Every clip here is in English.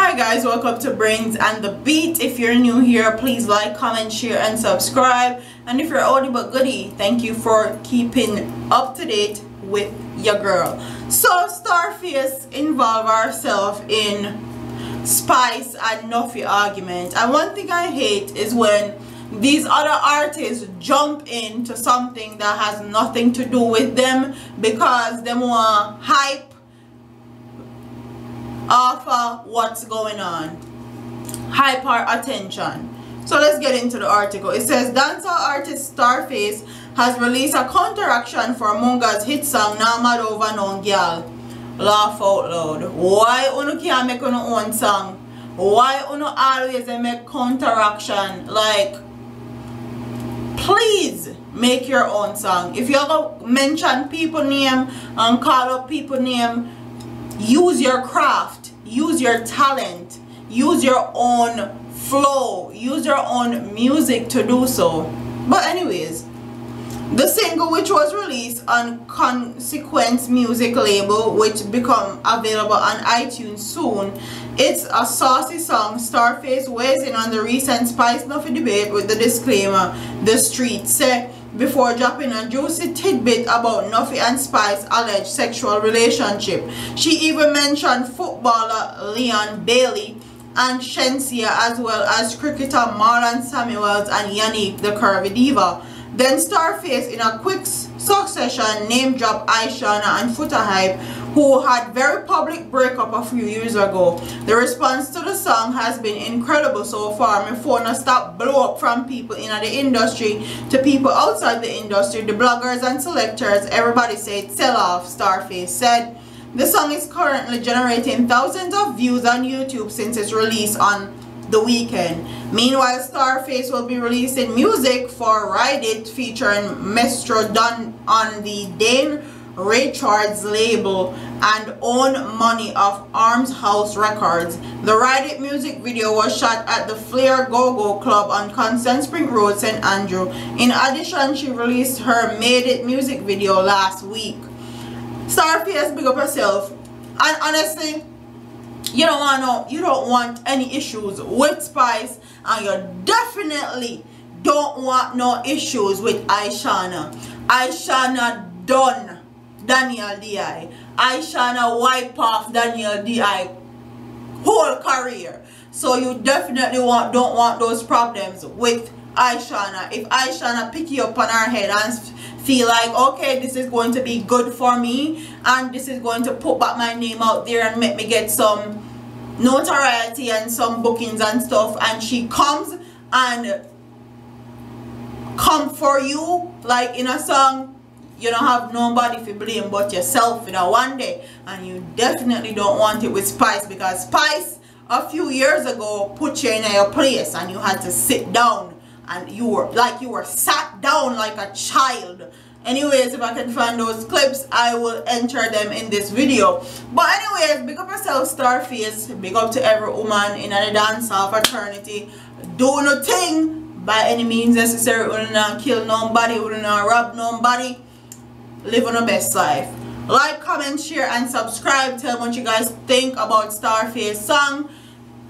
Hi guys, welcome to Brains and the Beat. If you're new here, please like, comment, share and subscribe. And if you're oldie but goodie, thank you for keeping up to date with your girl. So Starface involve ourselves in Spice and Nuffy argument. And one thing I hate is when these other artists jump into something that has nothing to do with them because they want hype off of what's going on, hyper attention. So let's get into the article. It says dancehall artist Starface has released a counteraction for Munga's hit song Nah Mad Over No Gyal. Laugh out loud. Why you can't make your own song? Why you always make counteraction? Like, please make your own song. If you ever mention people name and call up people name, use your craft, use your talent, use your own flow, use your own music to do so. But anyways, the single, which was released on Consequence music label, which become available on iTunes soon, it's a saucy song. Starface weighs in on the recent Spice Nuffy debate with the disclaimer the streets say, before dropping a juicy tidbit about Nuffy and Spice's alleged sexual relationship. She even mentioned footballer Leon Bailey and Shensia, as well as cricketer Marlon Samuels and Yanique the Curvy Diva. Then Starface in a quick succession name dropped Ishawna and Foota Hype, who had very public breakup a few years ago. The response to the song has been incredible so far. My phone has stopped blow up from people in the industry to people outside the industry. The bloggers and selectors, everybody said sell off, Starface said. The song is currently generating thousands of views on YouTube since its release on the weekend. Meanwhile, Starface will be releasing music for Ride It featuring Mestro done on the Dane Richards label and Own Money of Arms House Records. The Ride It music video was shot at the Flair Go-Go Club on Constant Spring Road, St. Andrew. In addition, she released her Made It music video last week. Starface, big up herself. And honestly, you don't want any issues with Spice, and you definitely don't want no issues with Ishawna. Ishawna done Daniel D.I. Ishawna wipe off Daniel D.I. whole career. So you definitely don't want those problems with Ishawna. If Ishawna pick you up on her head and feel like, okay, this is going to be good for me and this is going to put back my name out there and make me get some notoriety and some bookings and stuff, and she comes and come for you like in a song, you don't have nobody to blame but yourself one day. And you definitely don't want it with Spice, because Spice a few years ago put you in your place and you had to sit down, and you were sat down like a child. Anyways, if I can find those clips, I will enter them in this video. But anyways, big up yourself, Starface. Big up to every woman in the dancehall fraternity. Do nothing by any means necessary. We do not kill nobody, we do not rob nobody. Live on the best life. Like, comment, share and subscribe. Tell me what you guys think about Starface song.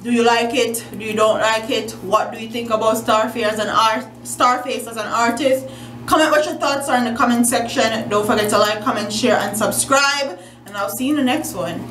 Do you like it? Do you don't like it? What do you think about Starface as an artist? Comment what your thoughts are in the comment section. Don't forget to like, comment, share and subscribe, and I'll see you in the next one.